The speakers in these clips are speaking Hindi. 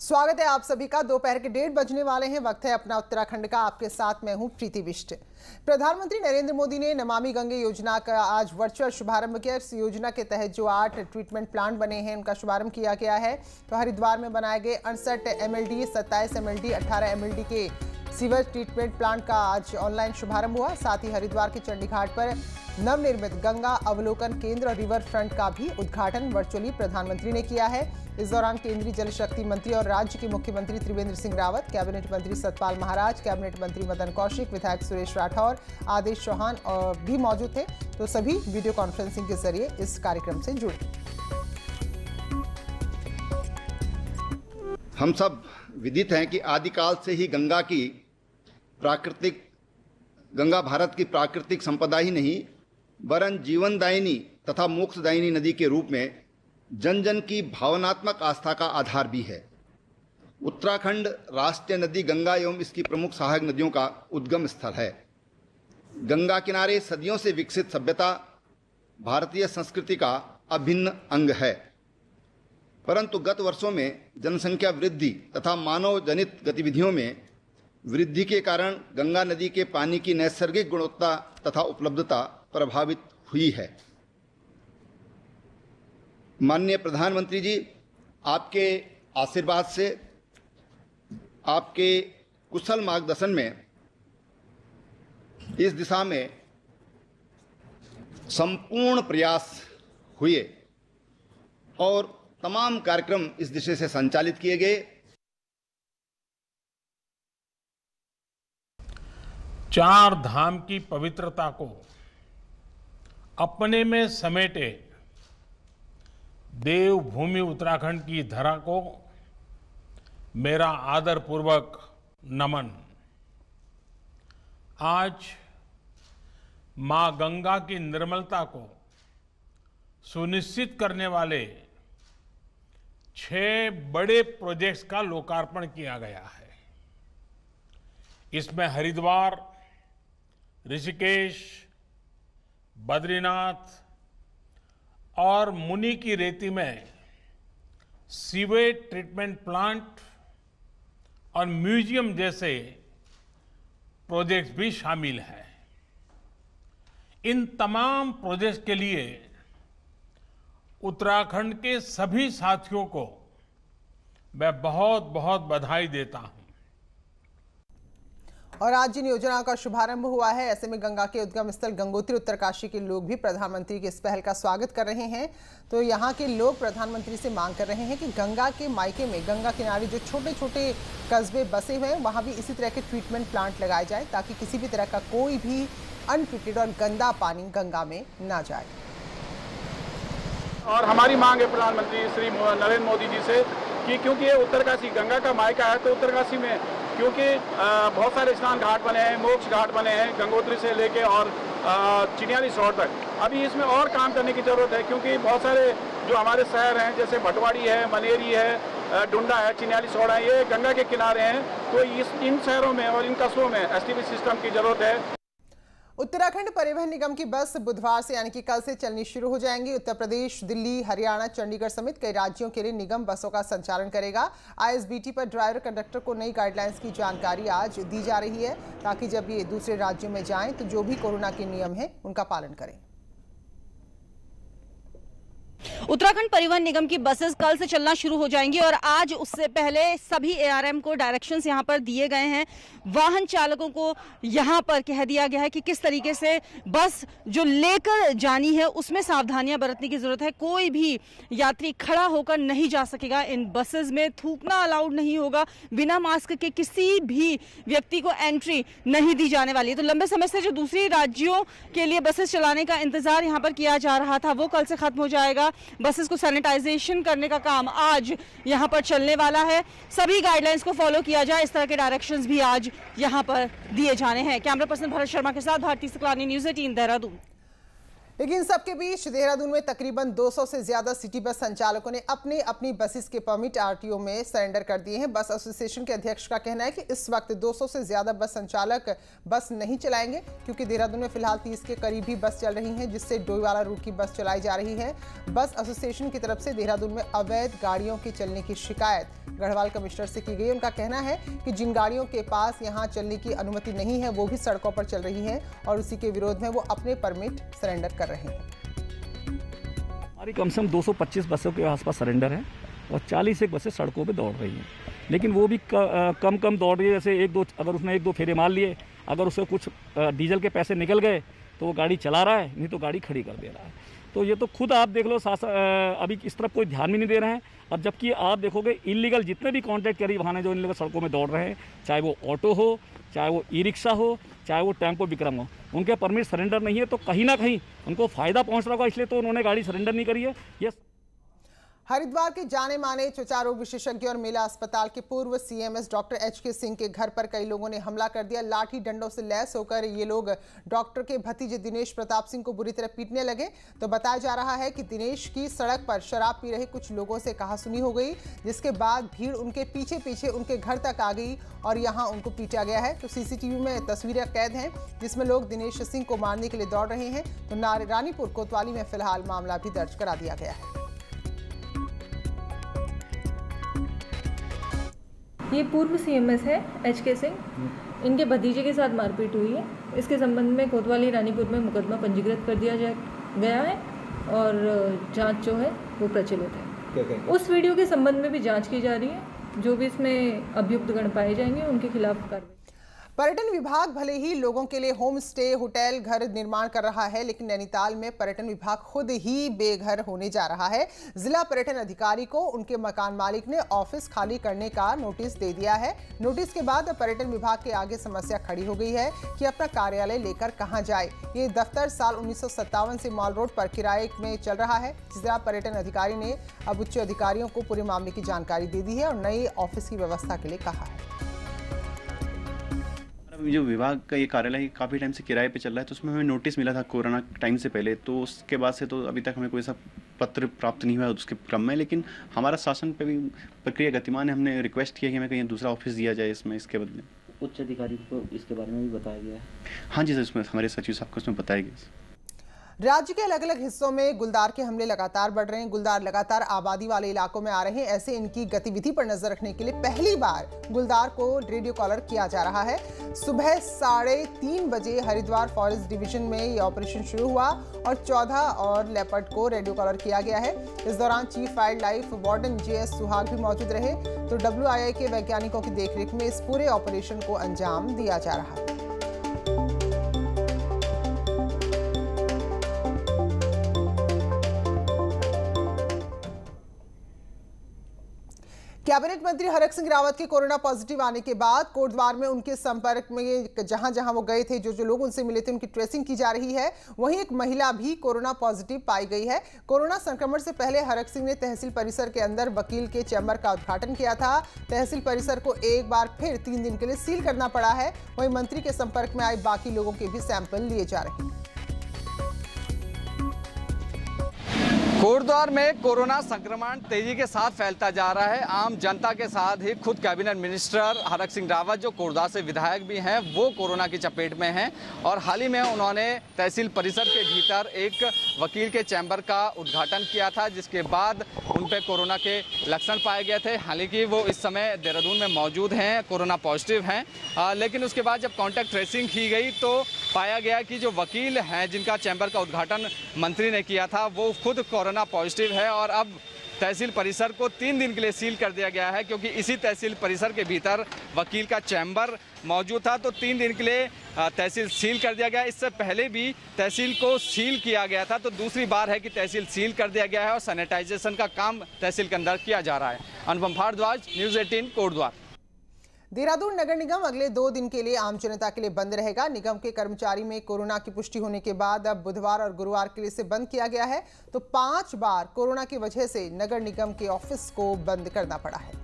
स्वागत है आप सभी का। दोपहर के 1:30 बजने वाले हैं। वक्त है अपना उत्तराखंड का। आपके साथ मैं हूं प्रीति बिष्ट। प्रधानमंत्री नरेंद्र मोदी ने नमामि गंगे योजना का आज वर्चुअल शुभारंभ किया। इस योजना के तहत जो 8 ट्रीटमेंट प्लांट बने हैं उनका शुभारंभ किया गया है। तो हरिद्वार में बनाए गए 68 MLD, 27 MLD, 18 MLD के सीवर ट्रीटमेंट प्लांट का आज ऑनलाइन शुभारंभ हुआ। साथ ही हरिद्वार के चंडीघाट पर नवनिर्मित गंगा अवलोकन केंद्र और रिवर फ्रंट का भी उद्घाटन वर्चुअली प्रधानमंत्री ने किया है। इस दौरान केंद्रीय जल शक्ति मंत्री और राज्य के मुख्यमंत्री त्रिवेंद्र सिंह रावत, कैबिनेट मंत्री सतपाल महाराज, कैबिनेट मंत्री मदन कौशिक, विधायक सुरेश राठौर, आदेश चौहान भी मौजूद थे। तो सभी वीडियो कॉन्फ्रेंसिंग के जरिए इस कार्यक्रम से जुड़े। हम सब विदित हैं कि आदिकाल से ही गंगा भारत की प्राकृतिक संपदा ही नहीं वरन जीवनदायिनी तथा मोक्षदायिनी नदी के रूप में जन जन की भावनात्मक आस्था का आधार भी है। उत्तराखंड राष्ट्रीय नदी गंगा एवं इसकी प्रमुख सहायक नदियों का उद्गम स्थल है। गंगा किनारे सदियों से विकसित सभ्यता भारतीय संस्कृति का अभिन्न अंग है। परंतु गत वर्षों में जनसंख्या वृद्धि तथा मानव जनित गतिविधियों में वृद्धि के कारण गंगा नदी के पानी की नैसर्गिक गुणवत्ता तथा उपलब्धता प्रभावित हुई है। माननीय प्रधानमंत्री जी, आपके आशीर्वाद से, आपके कुशल मार्गदर्शन में इस दिशा में संपूर्ण प्रयास हुए और तमाम कार्यक्रम इस दिशा से संचालित किए गए। चार धाम की पवित्रता को अपने में समेटे देवभूमि उत्तराखंड की धरा को मेरा आदरपूर्वक नमन। आज मां गंगा की निर्मलता को सुनिश्चित करने वाले 6 बड़े प्रोजेक्ट्स का लोकार्पण किया गया है। इसमें हरिद्वार, ऋषिकेश, बद्रीनाथ और मुनि की रेती में सीवेज ट्रीटमेंट प्लांट और म्यूजियम जैसे प्रोजेक्ट्स भी शामिल हैं। इन तमाम प्रोजेक्ट्स के लिए उत्तराखंड के सभी साथियों को मैं बहुत बहुत बधाई देता हूं। और आज जिन योजनाओं का शुभारंभ हुआ है, ऐसे में गंगा के उद्गम स्थल गंगोत्री उत्तरकाशी के लोग भी प्रधानमंत्री की इस पहल का स्वागत कर रहे हैं। तो यहाँ के लोग प्रधानमंत्री से मांग कर रहे हैं कि गंगा के मायके में, गंगा किनारे जो छोटे छोटे कस्बे बसे हुए हैं, वहाँ भी इसी तरह के ट्रीटमेंट प्लांट लगाए जाए ताकि किसी भी तरह का कोई भी अनट्रीटेड और गंदा पानी गंगा में ना जाए। और हमारी मांग है प्रधानमंत्री श्री नरेंद्र मोदी जी से कि क्योंकि ये उत्तरकाशी गंगा का मायका है, तो उत्तरकाशी में क्योंकि बहुत सारे स्नान घाट बने हैं, मोक्ष घाट बने हैं, गंगोत्री से लेके और चिनियाली सौर तक। अभी इसमें और काम करने की ज़रूरत है क्योंकि बहुत सारे जो हमारे शहर हैं जैसे भटवाड़ी है, मनेरी है, डुंडा है, चिनियाली सौर है, ये गंगा के किनारे हैं। तो इन शहरों में और इन कस्बों में STP सिस्टम की ज़रूरत है। उत्तराखंड परिवहन निगम की बस बुधवार से यानी कि कल से चलनी शुरू हो जाएंगी। उत्तर प्रदेश, दिल्ली, हरियाणा, चंडीगढ़ समेत कई राज्यों के लिए निगम बसों का संचालन करेगा। ISBT पर ड्राइवर कंडक्टर को नई गाइडलाइंस की जानकारी आज दी जा रही है ताकि जब ये दूसरे राज्यों में जाएं तो जो भी कोरोना के नियम हैं उनका पालन करें। उत्तराखंड परिवहन निगम की बसेस कल से चलना शुरू हो जाएंगी और आज उससे पहले सभी ARM को डायरेक्शंस यहां पर दिए गए हैं। वाहन चालकों को यहां पर कह दिया गया है कि किस तरीके से बस जो लेकर जानी है उसमें सावधानियां बरतने की जरूरत है। कोई भी यात्री खड़ा होकर नहीं जा सकेगा इन बसेस में, थूकना अलाउड नहीं होगा, बिना मास्क के किसी भी व्यक्ति को एंट्री नहीं दी जाने वाली है। तो लंबे समय से जो दूसरी राज्यों के लिए बसेस चलाने का इंतजार यहाँ पर किया जा रहा था वो कल से खत्म हो जाएगा। बसेस को सैनिटाइजेशन करने का काम आज यहां पर चलने वाला है। सभी गाइडलाइंस को फॉलो किया जाए, इस तरह के डायरेक्शंस भी आज यहां पर दिए जाने हैं। कैमरा पर्सन भरत शर्मा के साथ भारती सुकलानी, न्यूज़ 18 देहरादून। लेकिन सबके बीच देहरादून में तकरीबन 200 से ज्यादा सिटी बस संचालकों ने अपनी अपनी बसेस के परमिट आरटीओ में सरेंडर कर दिए हैं। बस एसोसिएशन के अध्यक्ष का कहना है कि इस वक्त 200 से ज्यादा बस संचालक बस नहीं चलाएंगे, क्योंकि देहरादून में फिलहाल 30 के करीब ही बस चल रही हैं, जिससे डोईवाला रूट की बस चलाई जा रही है। बस एसोसिएशन की तरफ से देहरादून में अवैध गाड़ियों के चलने की शिकायत गढ़वाल कमिश्नर से की गई। उनका कहना है कि जिन गाड़ियों के पास यहाँ चलने की अनुमति नहीं है वो भी सड़कों पर चल रही हैं और उसी के विरोध में वो अपने परमिट सरेंडर कर रहे हैं। हमारी कम से कम 225 बसों के आसपास सरेंडर है और 40 एक बसें सड़कों पे दौड़ रही हैं, लेकिन वो भी कम दौड़ रही है। जैसे अगर उसने एक दो फेरे मार लिए, अगर उससे कुछ डीजल के पैसे निकल गए तो वो गाड़ी चला रहा है, नहीं तो गाड़ी खड़ी कर दे रहा है। तो ये तो खुद आप देख लो, अभी इस तरफ कोई ध्यान भी नहीं दे रहे हैं। अब जबकि आप देखोगे इलीगल जितने भी कॉन्ट्रैक्ट करी वाहन है जो इलीगल सड़कों में दौड़ रहे हैं, चाहे वो ऑटो हो, चाहे वो ई रिक्शा हो, चाहे वो टेम्पो विक्रम हो, उनके परमिट सरेंडर नहीं है। तो कहीं ना कहीं उनको फ़ायदा पहुंच रहा होगा, इसलिए तो उन्होंने गाड़ी सरेंडर नहीं करी है। ये हरिद्वार के जाने माने त्वचा रोग विशेषज्ञ और मेला अस्पताल के पूर्व सीएमएस डॉक्टर एचके सिंह के घर पर कई लोगों ने हमला कर दिया। लाठी डंडों से लैस होकर ये लोग डॉक्टर के भतीजे दिनेश प्रताप सिंह को बुरी तरह पीटने लगे। तो बताया जा रहा है कि दिनेश की सड़क पर शराब पी रहे कुछ लोगों से कहासुनी हो गई, जिसके बाद भीड़ उनके पीछे पीछे उनके घर तक आ गई और यहाँ उनको पीटा गया है। तो सीसीटीवी में तस्वीरें कैद हैं जिसमें लोग दिनेश सिंह को मारने के लिए दौड़ रहे हैं। तो रानीपुर कोतवाली में फिलहाल मामला भी दर्ज करा दिया गया है। ये पूर्व सीएमएस है एचके सिंह, इनके भतीजे के साथ मारपीट हुई है। इसके संबंध में कोतवाली रानीपुर में मुकदमा पंजीकृत कर दिया गया है और जांच जो है वो प्रचलित है। उस वीडियो के संबंध में भी जांच की जा रही है। जो भी इसमें अभियुक्त गण पाए जाएंगे उनके खिलाफ कार्रवाई। पर्यटन विभाग भले ही लोगों के लिए होम स्टे, होटल, घर निर्माण कर रहा है, लेकिन नैनीताल में पर्यटन विभाग खुद ही बेघर होने जा रहा है। जिला पर्यटन अधिकारी को उनके मकान मालिक ने ऑफिस खाली करने का नोटिस दे दिया है। नोटिस के बाद पर्यटन विभाग के आगे समस्या खड़ी हो गई है कि अपना कार्यालय लेकर कहां जाए। ये दफ्तर साल 1957 से मॉल रोड पर किराए में चल रहा है। जिला पर्यटन अधिकारी ने अब उच्च अधिकारियों को पूरे मामले की जानकारी दे दी है और नई ऑफिस की व्यवस्था के लिए कहा है। जो विभाग का ये कार्यालय काफ़ी टाइम से किराए पे चल रहा है, तो उसमें हमें नोटिस मिला था कोरोना टाइम से पहले, तो उसके बाद से तो अभी तक हमें कोई ऐसा पत्र प्राप्त नहीं हुआ उसके क्रम में। लेकिन हमारा शासन पे भी प्रक्रिया गतिमान है। हमने रिक्वेस्ट किया कि हमें कहीं दूसरा ऑफिस दिया जाए इसमें, इसके बदले। उच्च अधिकारी को इसके बारे में भी बताया गया है? हाँ जी सर, उसमें हमारे सचिव साहब को उसमें बताया गया। राज्य के अलग अलग हिस्सों में गुलदार के हमले लगातार बढ़ रहे हैं। गुलदार लगातार आबादी वाले इलाकों में आ रहे हैं। ऐसे इनकी गतिविधि पर नजर रखने के लिए पहली बार गुलदार को रेडियो कॉलर किया जा रहा है। सुबह 3:30 बजे हरिद्वार फॉरेस्ट डिवीजन में ये ऑपरेशन शुरू हुआ और 14 और लेपर्ड को रेडियो कॉलर किया गया है। इस दौरान chief wild life warden JS सुहाग भी मौजूद रहे। तो WII के वैज्ञानिकों की देखरेख में इस पूरे ऑपरेशन को अंजाम दिया जा रहा है। कैबिनेट मंत्री हरक सिंह रावत के कोरोना पॉजिटिव आने के बाद कोटद्वार में उनके संपर्क में जहां जहां वो गए थे, जो लोग उनसे मिले थे, उनकी ट्रेसिंग की जा रही है। वहीं एक महिला भी कोरोना पॉजिटिव पाई गई है। कोरोना संक्रमण से पहले हरक सिंह ने तहसील परिसर के अंदर वकील के चैम्बर का उद्घाटन किया था। तहसील परिसर को एक बार फिर 3 दिन के लिए सील करना पड़ा है। वहीं मंत्री के संपर्क में आए बाकी लोगों के भी सैंपल लिए जा रहे हैं। कोटद्वार में कोरोना संक्रमण तेजी के साथ फैलता जा रहा है। आम जनता के साथ ही खुद कैबिनेट मिनिस्टर हरक सिंह रावत, जो कोटद्वार से विधायक भी हैं, वो कोरोना की चपेट में हैं और हाल ही में उन्होंने तहसील परिसर के भीतर एक वकील के चैम्बर का उद्घाटन किया था, जिसके बाद उन पर कोरोना के लक्षण पाए गए थे। हालांकि वो इस समय देहरादून में मौजूद हैं, कोरोना पॉजिटिव हैं, लेकिन उसके बाद जब कॉन्टैक्ट ट्रेसिंग की गई तो पाया गया कि जो वकील हैं जिनका चैम्बर का उद्घाटन मंत्री ने किया था, वो खुद कोरोना पॉजिटिव है और अब तहसील परिसर को 3 दिन के लिए सील कर दिया गया है, क्योंकि इसी तहसील परिसर के भीतर वकील का चैम्बर मौजूद था। तो 3 दिन के लिए तहसील सील कर दिया गया। इससे पहले भी तहसील को सील किया गया था, तो दूसरी बार है कि तहसील सील कर दिया गया है और सैनिटाइजेशन का काम तहसील के अंदर किया जा रहा है। अनुपम भारद्वाज, न्यूज़ 18 कोटद्वार। देहरादून नगर निगम अगले 2 दिन के लिए आम जनता के लिए बंद रहेगा। निगम के कर्मचारी में कोरोना की पुष्टि होने के बाद अब बुधवार और गुरुवार के लिए इसे बंद किया गया है। तो 5 बार कोरोना की वजह से नगर निगम के ऑफिस को बंद करना पड़ा है।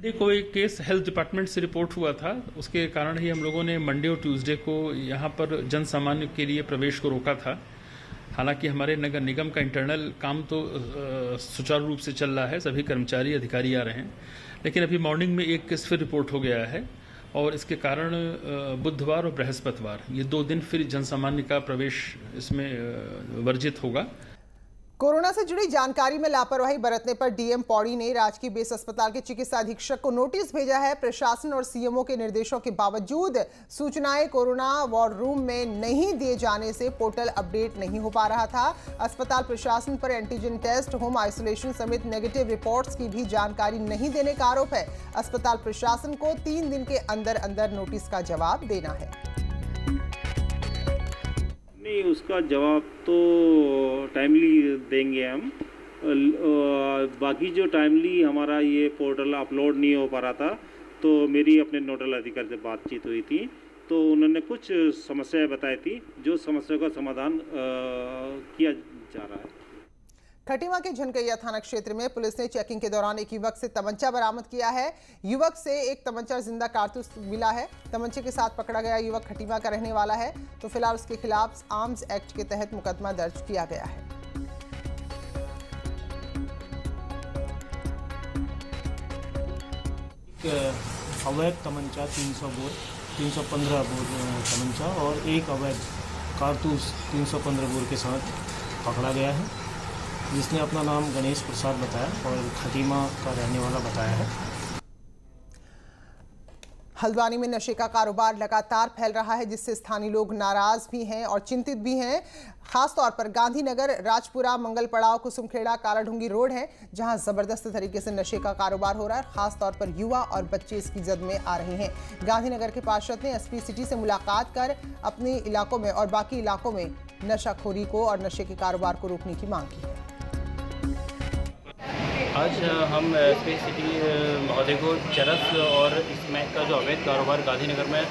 कोई केस हेल्थ डिपार्टमेंट से रिपोर्ट हुआ था, उसके कारण ही हम लोगों ने मंडे और ट्यूसडे को यहाँ पर जन सामान्य के लिए प्रवेश को रोका था। हालांकि हमारे नगर निगम का इंटरनल काम तो सुचारू रूप से चल रहा है, सभी कर्मचारी अधिकारी आ रहे हैं, लेकिन अभी मॉर्निंग में एक केस फिर रिपोर्ट हो गया है और इसके कारण बुधवार और बृहस्पतिवार ये 2 दिन फिर जन सामान्य का प्रवेश इसमें वर्जित होगा। कोरोना से जुड़ी जानकारी में लापरवाही बरतने पर डीएम पौड़ी ने राजकीय बेस अस्पताल के चिकित्सा अधीक्षक को नोटिस भेजा है। प्रशासन और सीएमओ के निर्देशों के बावजूद सूचनाएं कोरोना वार रूम में नहीं दिए जाने से पोर्टल अपडेट नहीं हो पा रहा था। अस्पताल प्रशासन पर एंटीजन टेस्ट, होम आइसोलेशन समेत नेगेटिव रिपोर्ट्स की भी जानकारी नहीं देने का आरोप है। अस्पताल प्रशासन को 3 दिन के अंदर अंदर नोटिस का जवाब देना है। नहीं, उसका जवाब तो टाइमली देंगे हम। बाकी जो टाइमली हमारा ये पोर्टल अपलोड नहीं हो पा रहा था, तो मेरी अपने नोडल अधिकारी से बातचीत हुई थी, तो उन्होंने कुछ समस्याएं बताई थी, जो समस्या का समाधान किया जा रहा है। खटीमा के झनकैया थाना क्षेत्र में पुलिस ने चेकिंग के दौरान एक युवक से तमंचा बरामद किया है। युवक से एक तमंचा जिंदा कारतूस मिला है। तमंचे के साथ पकड़ा गया युवक खटीमा का रहने वाला है, तो फिलहाल उसके खिलाफ आर्म्स एक्ट के तहत मुकदमा दर्ज किया गया है। अवैध तमंचा 300 बोर 315 बोर तमंचा और एक अवैध कारतूस 315 बोर के साथ पकड़ा गया है, जिसने अपना नाम गणेश प्रसाद बताया और खटीमा का रहने वाला बताया है। हल्द्वानी में नशे का कारोबार लगातार फैल रहा है, जिससे स्थानीय लोग नाराज भी हैं और चिंतित भी हैं। खासतौर पर गांधीनगर, राजपुरा, मंगल पड़ाव, कुसुमखेड़ा, कालाढूंगी रोड है, जहां जबरदस्त तरीके से नशे का कारोबार हो रहा है। खासतौर पर युवा और बच्चे इसकी जद में आ रहे हैं। गांधीनगर के पार्षद ने एसपी सिटी से मुलाकात कर अपने इलाकों में और बाकी इलाकों में नशाखोरी को और नशे के कारोबार को रोकने की मांग की है। आज हम एसपी सिटी महोदय को चरस और स्मैक का जो अवैध कारोबार गांधीनगर में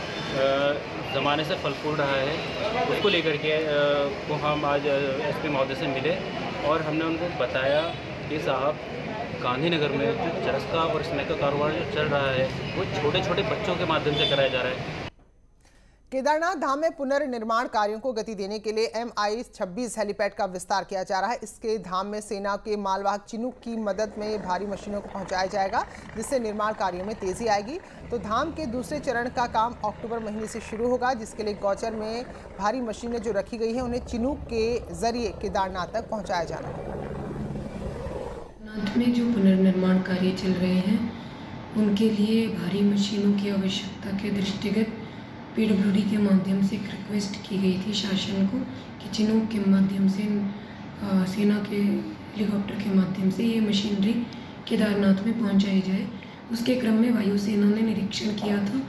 ज़माने से फल फूल रहा है, उसको लेकर के को हम आज एसपी महोदय से मिले और हमने उनको बताया कि साहब गांधीनगर में जो चरस का और स्मैक का कारोबार जो चल रहा है वो छोटे छोटे बच्चों के माध्यम से कराया जा रहा है। केदारनाथ धाम में पुनर्निर्माण कार्यों को गति देने के लिए MI-26 हेलीपैड का विस्तार किया जा रहा है। इसके धाम में सेना के मालवाहक चिनूक की मदद में भारी मशीनों को पहुंचाया जाएगा, जिससे निर्माण कार्यों में तेजी आएगी। तो धाम के दूसरे चरण का काम अक्टूबर महीने से शुरू होगा, जिसके लिए गौचर में भारी मशीनें जो रखी गई हैं उन्हें चिनूक के जरिए केदारनाथ तक पहुँचाया जाना है। नाथ में जो पुनर्निर्माण कार्य चल रहे हैं उनके लिए भारी मशीनों की आवश्यकता के दृष्टिगत PWD के माध्यम से एक रिक्वेस्ट की गई थी शासन को कि चिनूक के माध्यम से सेना के हेलीकॉप्टर के माध्यम से ये मशीनरी केदारनाथ में पहुंचाई जाए। उसके क्रम में वायुसेना ने निरीक्षण किया था।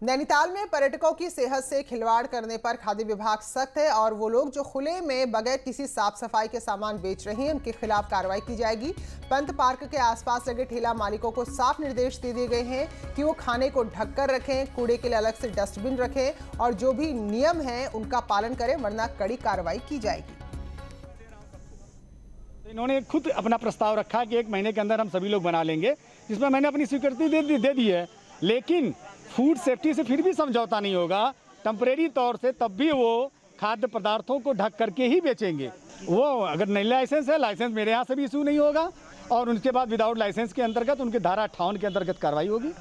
नैनीताल में पर्यटकों की सेहत से खिलवाड़ करने पर खाद्य विभाग सख्त है और वो लोग जो खुले में बगैर किसी साफ सफाई के सामान बेच रहे हैं उनके खिलाफ कार्रवाई की जाएगी। पंत पार्क के आसपास लगे ठेला मालिकों को साफ निर्देश दे दिए गए हैं कि वो खाने को ढककर रखें, कूड़े के लिए अलग से डस्टबिन रखें और जो भी नियम है उनका पालन करें, वरना कड़ी कार्रवाई की जाएगी। इन्होंने खुद अपना प्रस्ताव रखा कि 1 महीने के अंदर हम सभी लोग बना लेंगे, जिसमें मैंने अपनी स्वीकृति दे दी है, लेकिन फूड सेफ्टी से फिर भी समझौता नहीं होगा। टेम्परेरी तौर से तब भी वो खाद्य पदार्थों को ढक करके ही बेचेंगे। वो अगर नई लाइसेंस है, लाइसेंस मेरे यहाँ से भी इशू नहीं होगा और उनके बाद विदाउट लाइसेंस के अंतर्गत उनके धारा 58 के अंतर्गत कार्रवाई होगी।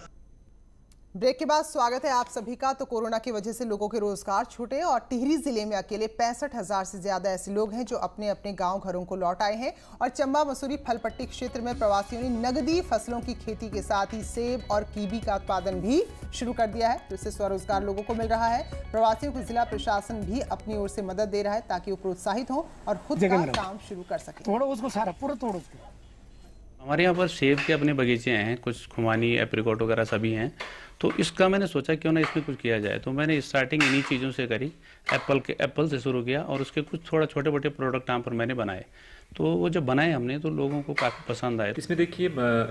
ब्रेक के बाद स्वागत है आप सभी का। तो कोरोना की वजह से लोगों के रोजगार छूटे और टिहरी जिले में अकेले 65,000 से ज्यादा ऐसे लोग हैं जो अपने अपने गांव घरों को लौट आए हैं। और चंबा मसूरी फलपट्टी क्षेत्र में प्रवासियों ने नगदी फसलों की खेती के साथ ही सेब और कीवी का उत्पादन भी शुरू कर दिया है, जिससे स्वरोजगार लोगों को मिल रहा है। प्रवासियों को जिला प्रशासन भी अपनी ओर से मदद दे रहा है ताकि वो प्रोत्साहित हों और खुद का काम शुरू कर सके। तोड़ो उसको सारा, पूरा तोड़ो उसको। हमारे यहाँ पर सेब के अपने बगीचे हैं, कुछ खुमानी, एप्रिकॉट वगैरह सभी हैं, तो इसका मैंने सोचा क्यों ना इसमें कुछ किया जाए। तो मैंने स्टार्टिंग इन्हीं चीज़ों से करी, एप्पल से शुरू किया और उसके कुछ थोड़ा छोटे मोटे प्रोडक्ट यहाँ पर मैंने बनाए। तो वो जब बनाए हमने तो लोगों को काफ़ी पसंद आए। इसमें देखिए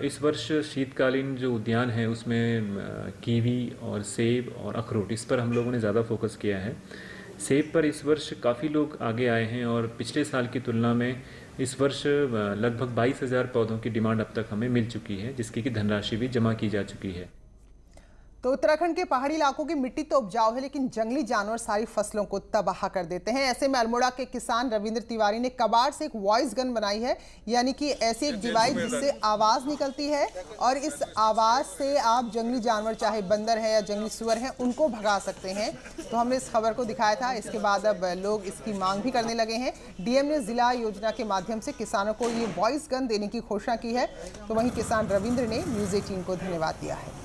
इस वर्ष शीतकालीन जो उद्यान है उसमें कीवी और सेब और अखरोट, इस पर हम लोगों ने ज़्यादा फोकस किया है। सेब पर इस वर्ष काफ़ी लोग आगे आए हैं और पिछले साल की तुलना में इस वर्ष लगभग 22,000 पौधों की डिमांड अब तक हमें मिल चुकी है, जिसकी की धनराशि भी जमा की जा चुकी है। तो उत्तराखंड के पहाड़ी इलाकों की मिट्टी तो उपजाऊ है, लेकिन जंगली जानवर सारी फसलों को तबाह कर देते हैं। ऐसे में अल्मोड़ा के किसान रविंद्र तिवारी ने कबाड़ से एक वॉइस गन बनाई है, यानी कि ऐसी एक डिवाइस जिससे आवाज निकलती है और इस आवाज से आप जंगली जानवर, चाहे बंदर है या जंगली सुअर है, उनको भगा सकते हैं। तो हमने इस खबर को दिखाया था, इसके बाद अब लोग इसकी मांग भी करने लगे हैं। डीएम ने जिला योजना के माध्यम से किसानों को ये वॉइस गन देने की घोषणा की है। तो वहीं किसान रविंद्र ने न्यूज़ 18 को धन्यवाद दिया है।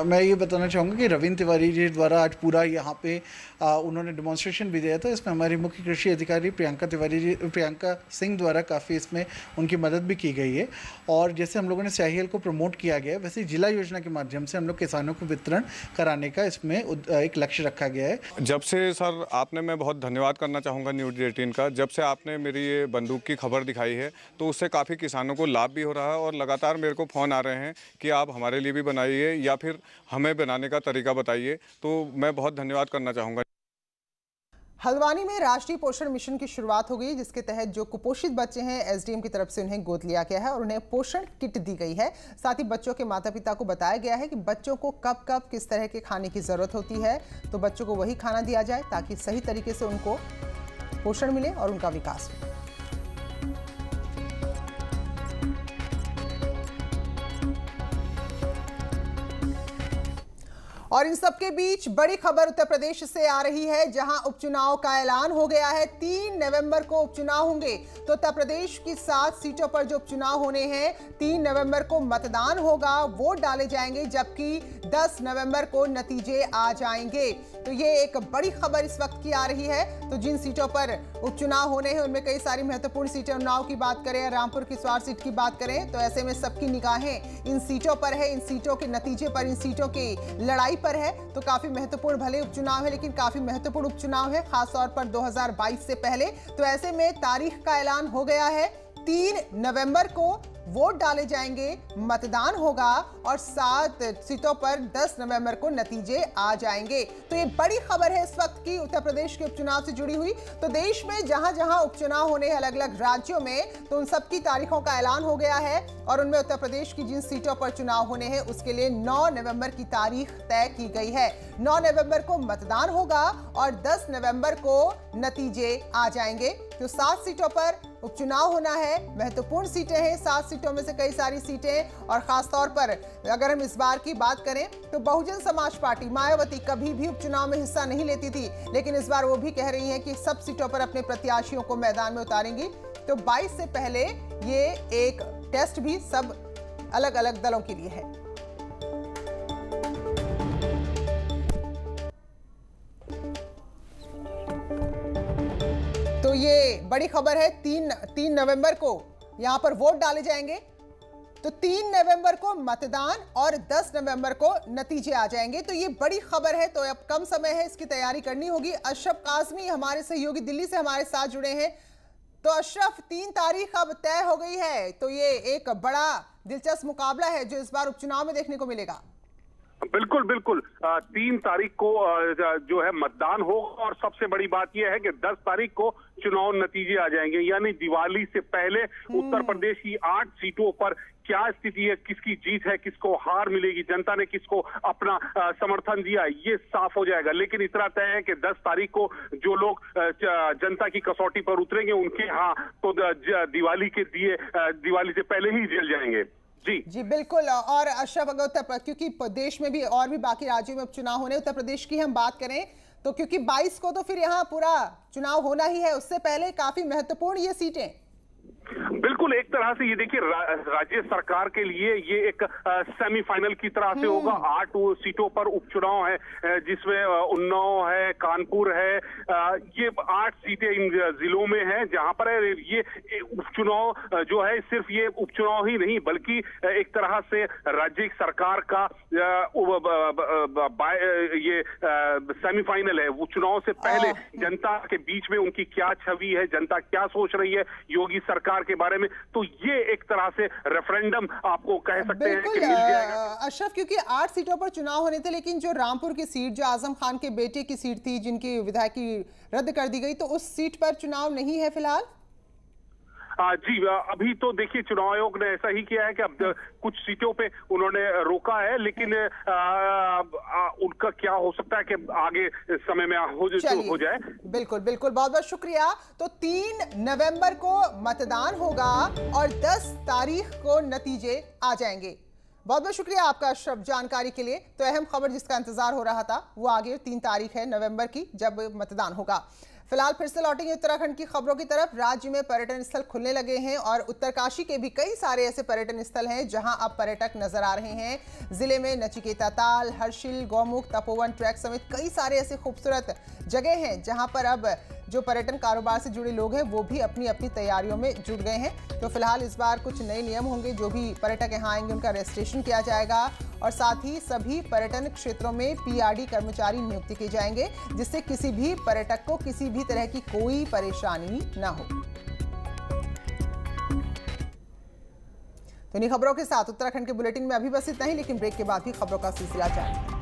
मैं ये बताना चाहूँगा कि रविंद्र तिवारी जी द्वारा आज पूरा यहाँ पे उन्होंने डेमोन्स्ट्रेशन भी दिया था। इसमें हमारी मुख्य कृषि अधिकारी प्रियंका सिंह द्वारा काफ़ी इसमें उनकी मदद भी की गई है। और जैसे हम लोगों ने CIL को प्रमोट किया गया है, वैसे जिला योजना के माध्यम से हम लोग किसानों को वितरण कराने का इसमें एक लक्ष्य रखा गया है। जब से सर आपने, मैं बहुत धन्यवाद करना चाहूँगा न्यूज़ 18 का, जब से आपने मेरी ये बंदूक की खबर दिखाई है तो उससे काफ़ी किसानों को लाभ भी हो रहा है और लगातार मेरे को फ़ोन आ रहे हैं कि आप हमारे लिए भी बनाइए या फिर हमें बनाने का तरीका बताइए। तो मैं बहुत धन्यवाद करना चाहूँगा। हल्द्वानी में राष्ट्रीय पोषण मिशन की शुरुआत हो गई, जिसके तहत जो कुपोषित बच्चे हैं SDM की तरफ से उन्हें गोद लिया गया है और उन्हें पोषण किट दी गई है। साथ ही बच्चों के माता पिता को बताया गया है कि बच्चों को कब कब किस तरह के खाने की जरूरत होती है, तो बच्चों को वही खाना दिया जाए ताकि सही तरीके से उनको पोषण मिले और उनका विकास हो। और इन सबके बीच बड़ी खबर उत्तर प्रदेश से आ रही है, जहां उपचुनाव का ऐलान हो गया है। 3 नवंबर को उपचुनाव होंगे। तो उत्तर प्रदेश की 7 सीटों पर जो उपचुनाव होने हैं, 3 नवंबर को मतदान होगा, वोट डाले जाएंगे, जबकि 10 नवंबर को नतीजे आ जाएंगे। तो ये एक बड़ी खबर इस वक्त की आ रही है। तो जिन सीटों पर उपचुनाव होने हैं उनमें कई सारी महत्वपूर्ण सीटें, उन्नाव की बात करें, रामपुर की स्वार सीट की बात करें, तो ऐसे में सबकी निगाहें इन सीटों पर है, इन सीटों के नतीजे पर, इन सीटों की लड़ाई पर है। तो काफी महत्वपूर्ण भले उपचुनाव है, लेकिन काफी महत्वपूर्ण उपचुनाव है, खासतौर पर 2022 से पहले। तो ऐसे में तारीख का ऐलान हो गया है। 3 नवंबर को वोट डाले जाएंगे, मतदान होगा और 7 सीटों पर 10 नवंबर को नतीजे आ जाएंगे। तो ये बड़ी खबर है इस वक्त की उत्तर प्रदेश के उपचुनाव से जुड़ी हुई। तो देश में जहां जहां उपचुनाव होने हैं अलग अलग राज्यों में, तो उन सब की तारीखों का ऐलान हो गया है और उनमें उत्तर प्रदेश की जिन सीटों पर चुनाव होने हैं उसके लिए 9 नवंबर की तारीख तय की गई है। 9 नवंबर को मतदान होगा और 10 नवंबर को नतीजे आ जाएंगे। तो 7 सीटों पर उपचुनाव होना है, महत्वपूर्ण सीटें हैं, 7 सीटों में से कई सारी सीटें। और खासतौर पर अगर हम इस बार की बात करें तो बहुजन समाज पार्टी मायावती कभी भी उपचुनाव में हिस्सा नहीं लेती थी, लेकिन इस बार वो भी कह रही हैं कि सब सीटों पर अपने प्रत्याशियों को मैदान में उतारेंगी। तो 22 से पहले ये एक टेस्ट भी सब अलग अलग दलों के लिए है। तो ये बड़ी खबर है। 3 नवंबर को यहां पर वोट डाले जाएंगे। तो 3 नवंबर को मतदान और 10 नवंबर को नतीजे आ जाएंगे। तो ये बड़ी खबर है। तो अब कम समय है, इसकी तैयारी करनी होगी। अशरफ काजमी हमारे सहयोगी दिल्ली से हमारे साथ जुड़े हैं। तो अशरफ, 3 तारीख अब तय हो गई है, तो ये एक बड़ा दिलचस्प मुकाबला है जो इस बार उपचुनाव में देखने को मिलेगा। बिल्कुल बिल्कुल 3 तारीख को जो है मतदान होगा और सबसे बड़ी बात यह है कि 10 तारीख को चुनाव नतीजे आ जाएंगे, यानी दिवाली से पहले उत्तर प्रदेश की 8 सीटों पर क्या स्थिति है, किसकी जीत है, किसको हार मिलेगी, जनता ने किसको अपना समर्थन दिया, ये साफ हो जाएगा। लेकिन इतना तय है कि 10 तारीख को जो लोग जनता की कसौटी पर उतरेंगे उनके यहाँ तो दिवाली के दिए दिवाली से पहले ही जल जाएंगे। जी बिल्कुल। और अशरफ, अगर क्योंकि देश में भी और भी बाकी राज्यों में उपचुनाव होने, उत्तर प्रदेश की हम बात करें तो क्योंकि 22 को तो फिर यहाँ पूरा चुनाव होना ही है, उससे पहले काफी महत्वपूर्ण ये सीटें। बिल्कुल, एक तरह से ये देखिए राज्य सरकार के लिए ये एक सेमीफाइनल की तरह से होगा। 8 सीटों पर उपचुनाव है, जिसमें उन्नाव है, कानपुर है, ये 8 सीटें इन जिलों में हैं, जहां पर ये उपचुनाव जो है सिर्फ ये उपचुनाव ही नहीं बल्कि एक तरह से राज्य सरकार का ये सेमीफाइनल है। वो चुनाव से पहले जनता के बीच में उनकी क्या छवि है, जनता क्या सोच रही है योगी सरकार के बारे में, तो ये एक तरह से रेफरेंडम आपको कह सकते हैं कि मिल जाएगा। अशरफ, क्योंकि 8 सीटों पर चुनाव होने थे, लेकिन जो रामपुर की सीट जो आजम खान के बेटे की सीट थी जिनकी विधायकी रद्द कर दी गई, तो उस सीट पर चुनाव नहीं है फिलहाल। जी अभी तो देखिए चुनाव आयोग ने ऐसा ही किया है कि अब कुछ सीटों पे उन्होंने रोका है, लेकिन उनका क्या हो सकता है कि आगे समय में हो जाए। बिल्कुल बिल्कुल, बहुत बहुत शुक्रिया। तो 3 नवंबर को मतदान होगा और 10 तारीख को नतीजे आ जाएंगे। बहुत बहुत शुक्रिया आपका अशरफ जानकारी के लिए। तो अहम खबर जिसका इंतजार हो रहा था वो आगे 3 तारीख है नवंबर की, जब मतदान होगा। फिलहाल फिर से लौटेंगे उत्तराखंड की खबरों की तरफ। राज्य में पर्यटन स्थल खुलने लगे हैं और उत्तरकाशी के भी कई सारे ऐसे पर्यटन स्थल हैं जहां अब पर्यटक नजर आ रहे हैं। जिले में नचिकेता ताल, हर्षिल, गौमुख, तपोवन ट्रैक समेत कई सारे ऐसे खूबसूरत जगह हैं जहां पर अब जो पर्यटन कारोबार से जुड़े लोग हैं वो भी अपनी अपनी तैयारियों में जुट गए हैं। तो फिलहाल इस बार कुछ नए नियम होंगे, जो भी पर्यटक यहाँ आएंगे उनका रजिस्ट्रेशन किया जाएगा और साथ ही सभी पर्यटन क्षेत्रों में पीआरडी कर्मचारी नियुक्त किए जाएंगे, जिससे किसी भी पर्यटक को किसी भी तरह की कोई परेशानी ना हो। तो इन्हीं खबरों के साथ उत्तराखंड के बुलेटिन में अभी बस इतना ही, लेकिन ब्रेक के बाद भी खबरों का सिलसिला जारी।